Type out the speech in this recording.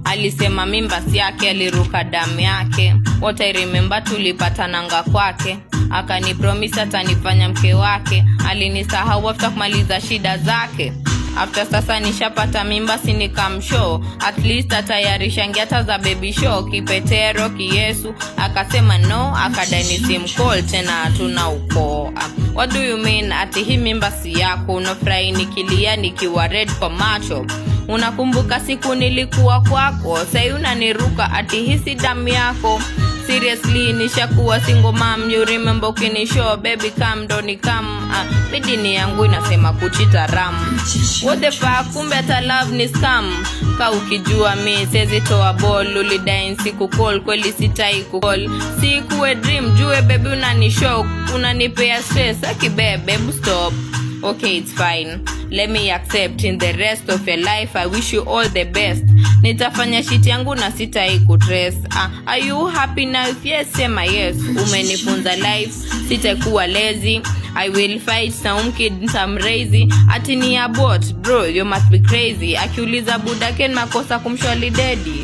Alisema mimba si yake, aliruka damu yake. What I remember tulipatananga kwake, akanipromise atanifanya mke wake. Alinisahau after kumaliza shida zake. After sasa nishapata mimba sinikamshow, at least atayarisha ngiata za baby show. Kipetero kiyesu akasema no, akadai nisimcall tena hatuna uko. What do you mean ati hii mimba si yako? Unafurahi nikilia nikiwa red kwa macho. Unakumbuka siku nilikuwa kwako, sai unaniruka ati hii si damu yako. Seriously nishakuwa single mom, you remember ukinishow baby come don't come. Bidini yangu inasema kuchita ram. What the fuck, kumbe ata love ni scam. Ka ukijua mi sezi toa ball, ulidai siku call kweli sitai kukol. Sikuwe dream jue baby unanishow, unanipea stress akibebe stop. Okay, it's fine. Let me accept. In the rest of your life, I wish you all the best. Nitafanya shit yangu na sitai kutress. Are you happy now? If yes, sema yes. Umenifunza life, sitakuwa lazy. I will fight some kid some crazy. Ati ni abort, bro, you must be crazy. Akiuliza buda ken makosa kumshwali daddy.